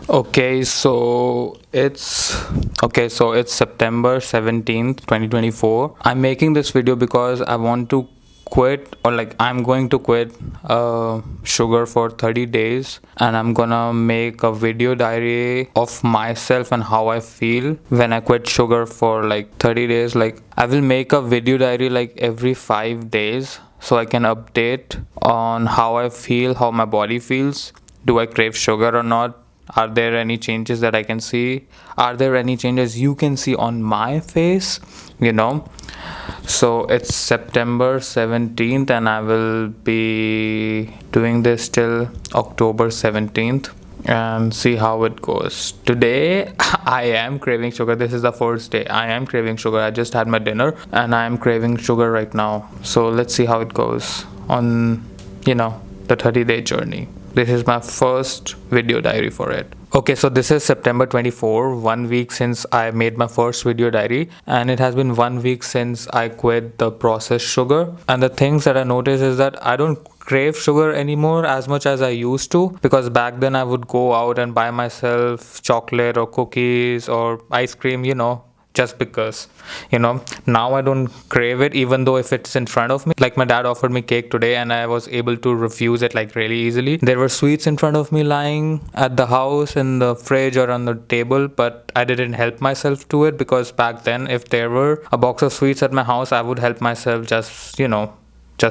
Okay, so it's September 17th, 2024. I'm making this video because I want to quit, or like I'm going to quit sugar for 30 days, and I'm gonna make a video diary of myself and how I feel when I quit sugar for like 30 days. Like I will make a video diary like every 5 days so I can update on how I feel, how my body feels. Do I crave sugar or not? Are there any changes that I can see? Are there any changes you can see on my face? You know, so it's September 17th, and I will be doing this till October 17th and see how it goes. Today, I am craving sugar. This is the first day. I am craving sugar. I just had my dinner and I am craving sugar right now. So let's see how it goes on, the 30-day journey. This is my first video diary for it. Okay, so this is September 24, 1 week since I made my first video diary, and it has been 1 week since I quit the processed sugar. And the things that I noticed is that I don't crave sugar anymore as much as I used to, because back then I would go out and buy myself chocolate or cookies or ice cream, just because. Now I don't crave it, even though if it's in front of me. Like my dad offered me cake today and I was able to refuse it like really easily. There were sweets in front of me lying at the house in the fridge or on the table, but I didn't help myself to it, because back then if there were a box of sweets at my house, I would help myself just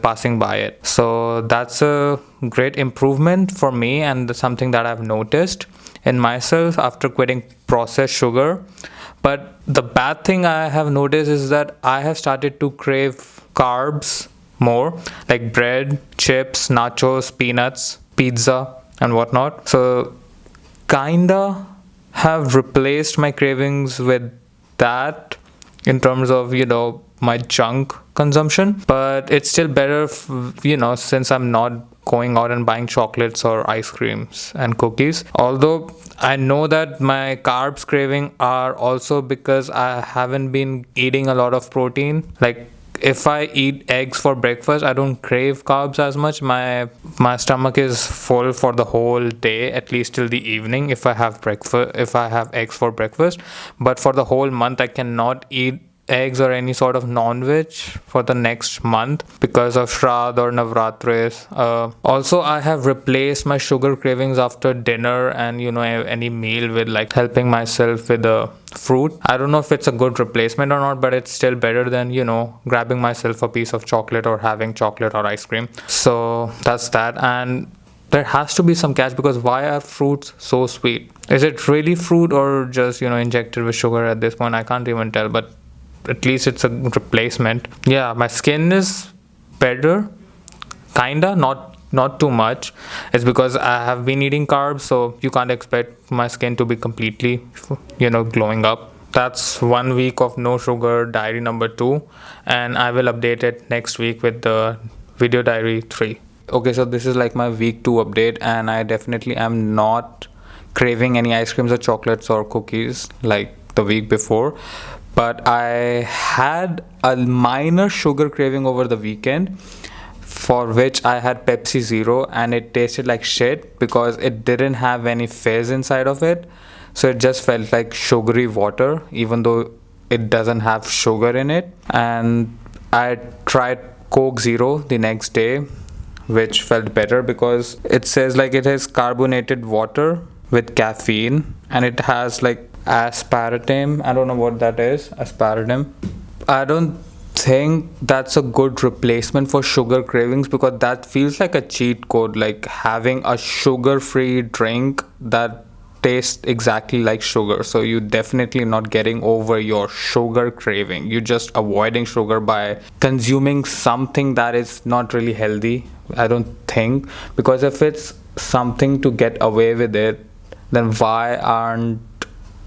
passing by it. So that's a great improvement for me, and something that I've noticed in myself after quitting processed sugar. But the bad thing I have noticed is that I have started to crave carbs more, like bread, chips, nachos, peanuts, pizza, and whatnot. So, kinda have replaced my cravings with that in terms of, my junk consumption. But it's still better, since I'm not going out and buying chocolates or ice creams and cookies. Although I know that my carbs craving are also because I haven't been eating a lot of protein. Like if I eat eggs for breakfast, I don't crave carbs as much. My stomach is full for the whole day, at least till the evening, if I have eggs for breakfast. But for the whole month I cannot eat eggs or any sort of non-veg for the next month because of Shraddh or Navratris. Also, I have replaced my sugar cravings after dinner and any meal with like helping myself with a fruit. I don't know if it's a good replacement or not, but it's still better than grabbing myself a piece of chocolate or having chocolate or ice cream. So that's that. And there has to be some catch, because why are fruits so sweet? Is it really fruit or just injected with sugar at this point? I can't even tell, but at least it's a replacement. Yeah, my skin is better, kinda, not too much. It's because I have been eating carbs, so you can't expect my skin to be completely glowing up. That's 1 week of no sugar diary number 2, and I will update it next week with the video diary 3. Okay, so this is like my week 2 update, and I definitely am not craving any ice creams or chocolates or cookies like the week before. But I had a minor sugar craving over the weekend, for which I had Pepsi Zero, and it tasted like shit because it didn't have any fizz inside of it. So it just felt like sugary water, even though it doesn't have sugar in it. And I tried Coke Zero the next day, which felt better because it says like it has carbonated water with caffeine, and it has like aspartame. I don't know what that is. Aspartame. I don't think that's a good replacement for sugar cravings, because that feels like a cheat code, like having a sugar-free drink that tastes exactly like sugar. So you're definitely not getting over your sugar craving. You're just avoiding sugar by consuming something that is not really healthy, I don't think. Because if it's something to get away with it, then why aren't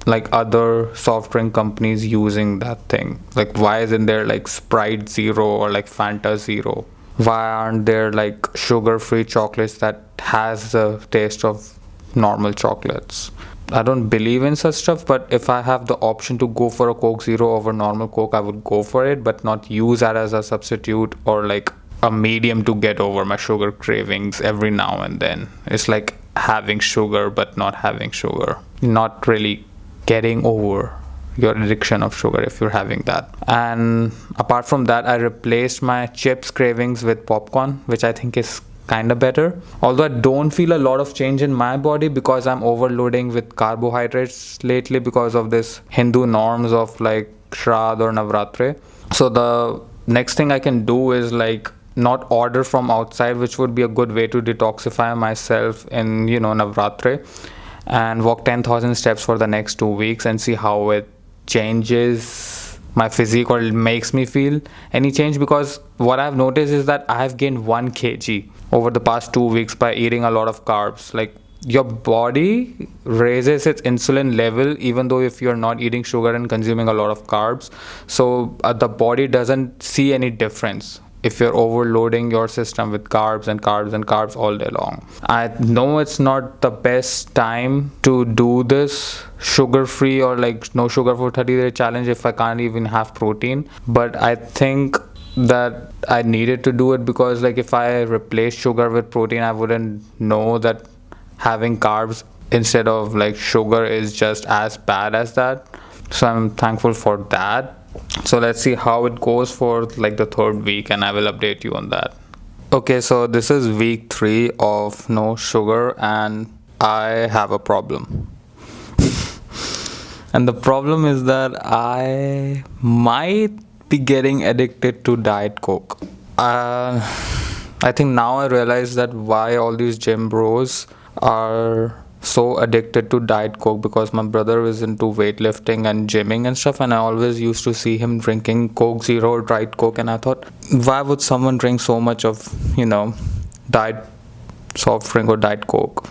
like other soft drink companies using that thing? Like why isn't there like Sprite Zero or like Fanta Zero? Why aren't there like sugar-free chocolates that has the taste of normal chocolates? I don't believe in such stuff, but if I have the option to go for a Coke Zero over normal Coke, I would go for it, but not use that as a substitute or like a medium to get over my sugar cravings every now and then. It's like having sugar but not having sugar, not really getting over your addiction of sugar if you're having that. And apart from that, I replaced my chips cravings with popcorn, which I think is kind of better. Although I don't feel a lot of change in my body because I'm overloading with carbohydrates lately because of this Hindu norms of like Shrad or Navratri. So the next thing I can do is like not order from outside, which would be a good way to detoxify myself in, you know, Navratri, and walk 10,000 steps for the next 2 weeks and see how it changes my physique or it makes me feel any change. Because what I've noticed is that I've gained 1 kg over the past 2 weeks by eating a lot of carbs. Like, your body raises its insulin level even though if you're not eating sugar and consuming a lot of carbs. So the body doesn't see any difference if you're overloading your system with carbs and carbs and carbs all day long. I know it's not the best time to do this sugar free or like no sugar for 30-day challenge if I can't even have protein, but I think that I needed to do it because like if I replace sugar with protein, I wouldn't know that having carbs instead of like sugar is just as bad as that. So I'm thankful for that. So let's see how it goes for like the 3rd week and I will update you on that. Okay, so this is week 3 of no sugar and I have a problem. And the problem is that I might be getting addicted to Diet Coke. I think now I realize that why all these gym bros are so addicted to Diet Coke, because my brother is into weightlifting and gymming and stuff, and I always used to see him drinking Coke Zero or Diet Coke, and I thought, why would someone drink so much of, you know, diet soft drink or Diet Coke?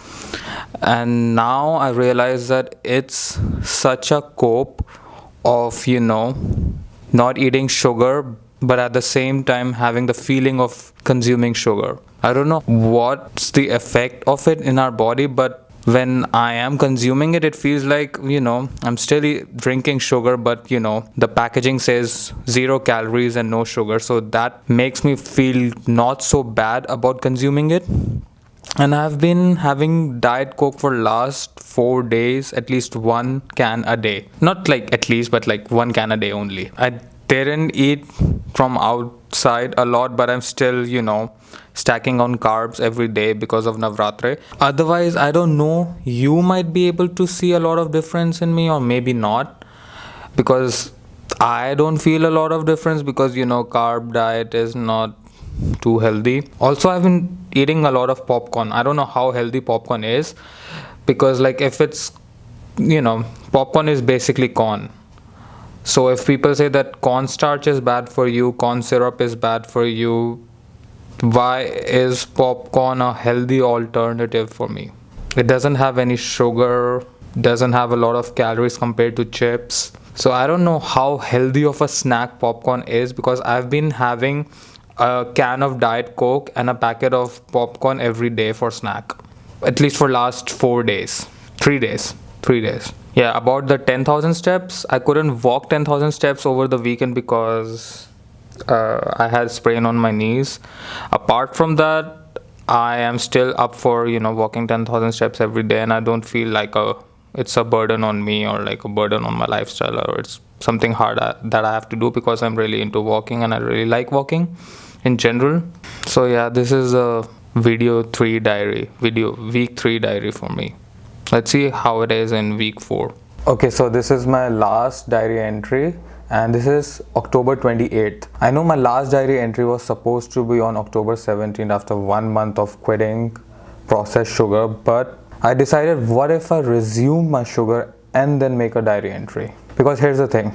And now I realize that it's such a cope of, you know, not eating sugar but at the same time having the feeling of consuming sugar. I don't know what's the effect of it in our body, but when I am consuming it, it feels like, you know, I'm still drinking sugar, but, you know, the packaging says 0 calories and no sugar. So that makes me feel not so bad about consuming it. And I've been having Diet Coke for last 4 days, at least 1 can a day. Not like at least, but like 1 can a day only. I didn't eat from outside a lot, but I'm still, you know, stacking on carbs every day because of Navratri. Otherwise, I don't know, you might be able to see a lot of difference in me or maybe not, because I don't feel a lot of difference because, you know, carb diet is not too healthy. Also, I've been eating a lot of popcorn. I don't know how healthy popcorn is, because like if it's, you know, popcorn is basically corn. So if people say that cornstarch is bad for you, corn syrup is bad for you, why is popcorn a healthy alternative for me? It doesn't have any sugar, doesn't have a lot of calories compared to chips. So I don't know how healthy of a snack popcorn is, because I've been having a can of Diet Coke and a packet of popcorn every day for snack, at least for last 4 days, 3 days. Yeah, about the 10,000 steps, I couldn't walk 10,000 steps over the weekend because I had sprain on my knees. Apart from that, I am still up for, you know, walking 10,000 steps every day, and I don't feel like it's a burden on me or like a burden on my lifestyle, or it's something hard that I have to do, because I'm really into walking and I really like walking in general. So yeah, this is a week 3 diary for me. Let's see how it is in week 4. Okay, so this is my last diary entry, and this is October 28th. I know my last diary entry was supposed to be on October 17th after 1 month of quitting processed sugar, but I decided, what if I resume my sugar and then make a diary entry? Because here's the thing,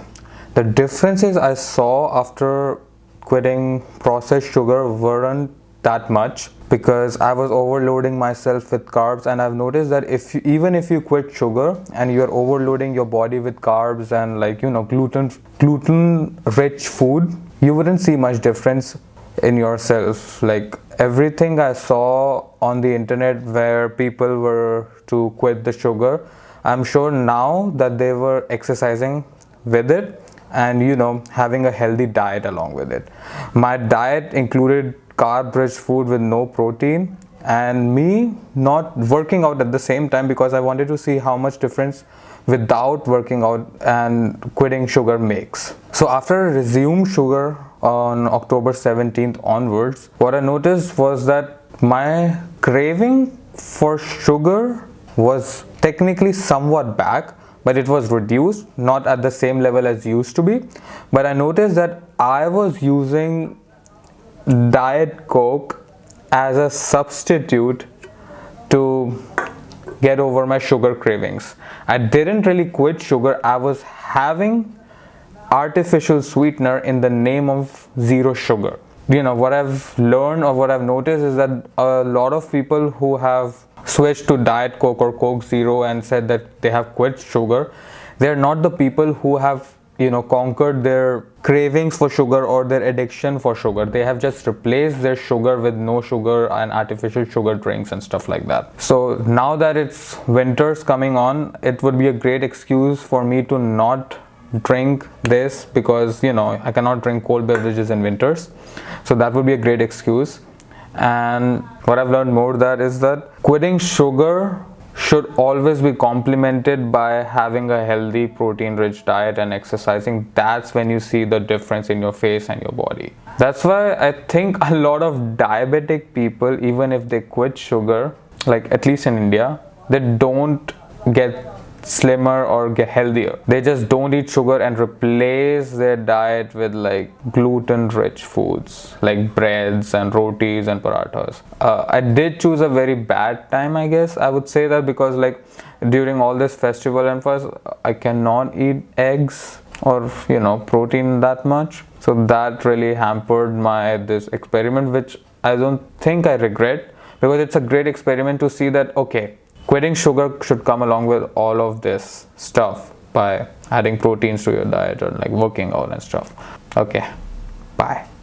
the differences I saw after quitting processed sugar weren't that much, because I was overloading myself with carbs, and I've noticed that even if you quit sugar and you're overloading your body with carbs and like, you know, gluten rich food, you wouldn't see much difference in yourself. Like everything I saw on the internet where people were to quit the sugar, I'm sure now that they were exercising with it and, you know, having a healthy diet along with it. My diet included carb rich food with no protein, and me not working out at the same time, because I wanted to see how much difference without working out and quitting sugar makes. So after I resumed sugar on October 17th onwards, what I noticed was that my craving for sugar was technically somewhat back, but it was reduced, not at the same level as used to be. But I noticed that I was using Diet Coke as a substitute to get over my sugar cravings. I didn't really quit sugar, I was having artificial sweetener in the name of zero sugar. You know, what I've learned or what I've noticed is that a lot of people who have switched to Diet Coke or Coke Zero and said that they have quit sugar, they're not the people who have, you know, conquered their cravings for sugar or their addiction for sugar. They have just replaced their sugar with no sugar and artificial sugar drinks and stuff like that. So now that it's winters coming on, it would be a great excuse for me to not drink this, because you know I cannot drink cold beverages in winters. So that would be a great excuse. And what I've learned more that is that quitting sugar should always be complemented by having a healthy protein rich diet and exercising. That's when you see the difference in your face and your body. That's why I think a lot of diabetic people, even if they quit sugar, like at least in India, they don't get slimmer or get healthier. They just don't eat sugar and replace their diet with like gluten rich foods like breads and rotis and parathas. I did choose a very bad time, I guess I would say that, because like during all this festival and fast, I cannot eat eggs or you know protein that much. So that really hampered my this experiment, which I don't think I regret, because it's a great experiment to see that okay, quitting sugar should come along with all of this stuff by adding proteins to your diet or like working out and stuff. Okay, bye.